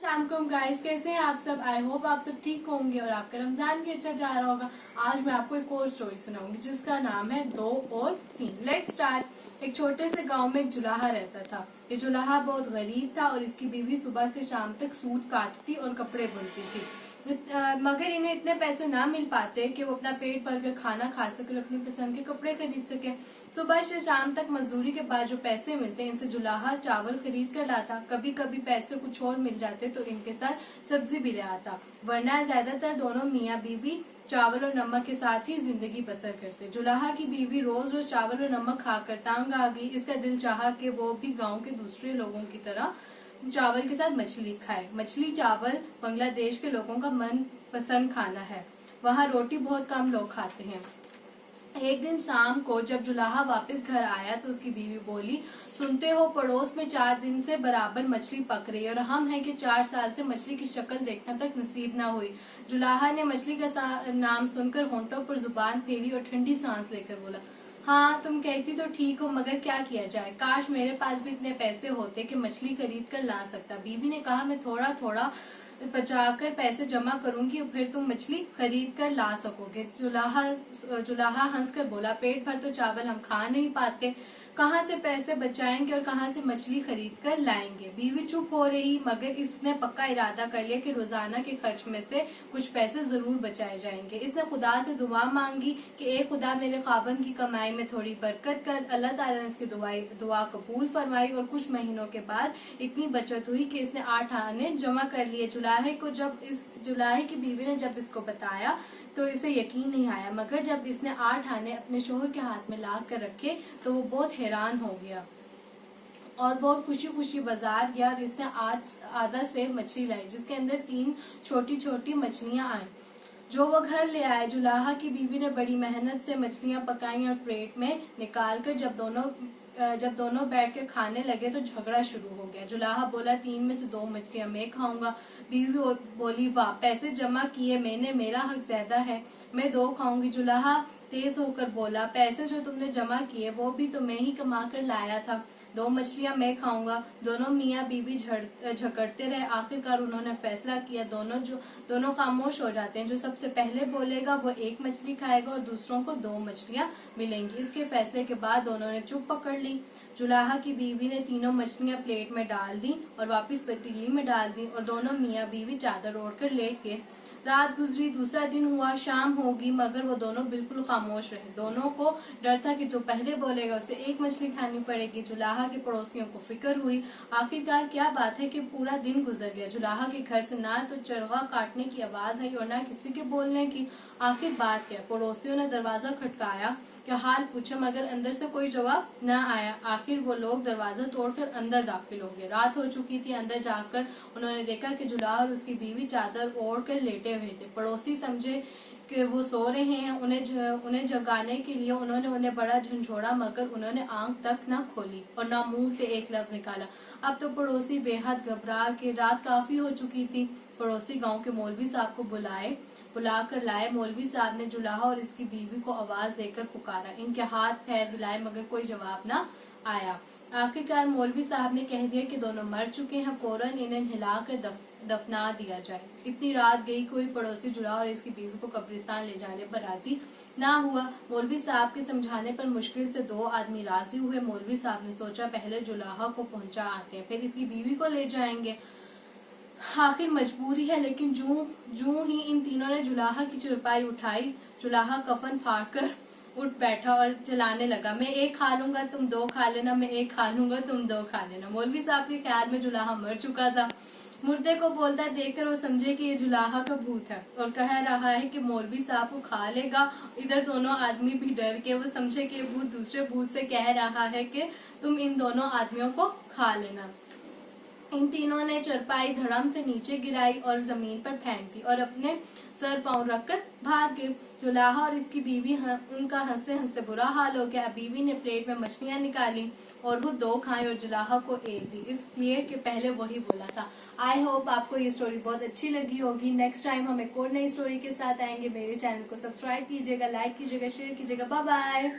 अस्सलाम गाइस, कैसे हैं आप सब। आई होप आप सब ठीक होंगे और आपका रमजान भी अच्छा जा रहा होगा। आज मैं आपको एक और स्टोरी सुनाऊंगी जिसका नाम है 2 और 3। Let's start. एक छोटे से गांव में एक जुलाहा रहता था। ये जुलाहा बहुत गरीब था और इसकी बीवी सुबह से शाम तक सूट काटती और कपड़े बुनती थी। मगर इन्हें इतने पैसे ना मिल पाते कि वो अपना पेट भर कर खाना खा सके और अपनी पसंद के कपड़े खरीद सके। सुबह से शाम तक मजदूरी के बाद जो पैसे मिलते इनसे जुलाहा चावल खरीद कर लाता। कभी कभी पैसे कुछ और मिल जाते तो इनके साथ सब्जी भी ले आता, वरना ज्यादातर दोनों मियाँ बीवी चावल और नमक के साथ ही जिंदगी बसर करते। जुलाहा की बीवी रोज रोज चावल और नमक खाकर तंग आ गई। इसका दिल चाहा कि वो भी गांव के दूसरे लोगों की तरह चावल के साथ मछली खाए। मछली चावल बांग्लादेश के लोगों का मन पसंद खाना है। वहाँ रोटी बहुत कम लोग खाते हैं। एक दिन शाम को जब जुलाहा वापस घर आया तो उसकी बीवी बोली, सुनते हो पड़ोस में 4 दिन से बराबर मछली पक रही है और हम हैं कि 4 साल से मछली की शक्ल देखना तक नसीब ना हुई। जुलाहा ने मछली का नाम सुनकर होंठों पर जुबान फेरी और ठंडी सांस लेकर बोला, हाँ तुम कहती तो ठीक हो, मगर क्या किया जाए। काश मेरे पास भी इतने पैसे होते कि मछली खरीद कर ला सकता। बीवी ने कहा, मैं थोड़ा थोड़ा बचाकर पैसे जमा करूंगी, फिर तुम मछली खरीद कर ला सकोगे। जुलाहा हंसकर बोला, पेट भर तो चावल हम खा नहीं पाते, कहाँ से पैसे बचाएंगे और कहाँ से मछली खरीद कर लाएंगे। बीवी चुप हो रही, मगर इसने पक्का इरादा कर लिया कि रोजाना के खर्च में से कुछ पैसे जरूर बचाए जाएंगे। इसने खुदा से दुआ मांगी कि ए खुदा, मेरे खाबन की कमाई में थोड़ी बरकत कर। अल्लाह ताला ने इसकी दुआ कबूल फरमाई और कुछ महीनों के बाद इतनी बचत हुई कि इसने 8 आने जमा कर लिए। जुलाहे की बीवी ने जब इसको बताया तो इसे यकीन नहीं आया, मगर जब इसने 8 आने अपने शोहर के हाथ में ला कर रखे तो वो बहुत हैरान हो गया और बहुत खुशी खुशी बाजार गया और इसने आधा सेर मछली लाई जिसके अंदर 3 छोटी छोटी मछलियां आई जो वो घर ले आए। जुलाहा की बीवी ने बड़ी मेहनत से मछलियां पकाई और प्लेट में निकाल कर जब दोनों बैठ कर खाने लगे तो झगड़ा शुरू हो गया। जुलाहा बोला, 3 में से 2 मछलियां मैं खाऊंगा। बीवी बोली, वाह, पैसे जमा किए मैंने, मेरा हक ज्यादा है, मैं 2 खाऊंगी। जुलाहा तेज होकर बोला, पैसे जो तुमने जमा किए वो भी तो मैं ही कमा कर लाया था, 2 मछलियां मैं खाऊंगा। दोनों मियाँ बीवी झगड़ते रहे। आखिरकार उन्होंने फैसला किया, दोनों खामोश हो जाते हैं। जो सबसे पहले बोलेगा वो 1 मछली खाएगा और दूसरों को 2 मछलियां मिलेंगी। इसके फैसले के बाद दोनों ने चुप पकड़ ली। जुलाहा की बीवी ने तीनों मछलियां प्लेट में डाल दी और वापस पतीली में डाल दी और दोनों मियाँ बीवी चादर ओढ़कर लेट गए। रात गुजरी, दूसरा दिन हुआ, शाम होगी, मगर वो दोनों बिल्कुल खामोश रहे। दोनों को डर था कि जो पहले बोलेगा उसे 1 मछली खानी पड़ेगी। जुलाहा के पड़ोसियों को फिक्र हुई। आखिरकार क्या बात है कि पूरा दिन गुजर गया। जुलाहा के घर से ना तो चरगा काटने की आवाज आई और ना किसी के बोलने की। आखिर बात क्या। पड़ोसियों ने दरवाजा खटकाया, क्या हाल पूछा, मगर अंदर से कोई जवाब न आया। आखिर वो लोग दरवाजा तोड़कर अंदर दाखिल हो गए। रात हो चुकी थी। अंदर जाकर उन्होंने देखा कि जुलाहा और उसकी बीवी चादर ओढ़ कर लेटे हुए थे। पड़ोसी समझे कि वो सो रहे हैं। उन्हें जगाने के लिए उन्होंने उन्हें बड़ा झंझोड़ा, मगर उन्होंने आंख तक न खोली और न मुंह से एक लफ्ज निकाला। अब तो पड़ोसी बेहद घबरा के, रात काफी हो चुकी थी। पड़ोसी गाँव के मौलवी साहब को बुला कर लाए। मौलवी साहब ने जुलाहा और इसकी बीवी को आवाज देकर पुकारा। इनके हाथ पैर हिलाए मगर कोई जवाब न आया। आखिरकार मौलवी साहब ने कह दिया कि दोनों मर चुके हैं, फौरन इन्हें हिलाकर दफना दिया जाए। इतनी रात गई, कोई पड़ोसी जुलाहा और इसकी बीवी को कब्रिस्तान ले जाने पर राजी ना हुआ। मौलवी साहब के समझाने पर मुश्किल से 2 आदमी राजी हुए। मौलवी साहब ने सोचा, पहले जुलाहा को पहुंचा आते हैं, फिर इसकी बीवी को ले जाएंगे। आखिर मजबूरी है, लेकिन जूं ही इन तीनों ने जुलाहा की चरपाई उठाई, जुलाहा कफन फाड़कर उठ बैठा और चलाने लगा, मैं 1 खा लूंगा तुम 2 खा लेना, मैं 1 खा लूंगा तुम 2 खा लेना। मौलवी साहब के ख्याल में जुलाहा मर चुका था। मुर्दे को बोलता देखकर वो समझे कि ये जुलाहा का भूत है और कह रहा है कि मौलवी साहब को खा लेगा। इधर दोनों आदमी भी डर के, वो समझे कि भूत दूसरे भूत से कह रहा है कि तुम इन दोनों आदमियों को खा लेना। इन तीनों ने चरपाई धड़म से नीचे गिराई और जमीन पर फेंक दी और अपने सर पांव रखकर भाग गए। जुलाहा और इसकी बीवी उनका हंसते हंसते बुरा हाल हो गया। बीवी ने प्लेट में मछलियां निकाली और वो 2 खाई और जुलाहा को 1 दी, इसलिए कि पहले वही बोला था। आई होप आपको ये स्टोरी बहुत अच्छी लगी होगी। नेक्स्ट टाइम हम एक और नई स्टोरी के साथ आएंगे। मेरे चैनल को सब्सक्राइब कीजिएगा, लाइक कीजिएगा, शेयर कीजिएगा। Bye bye.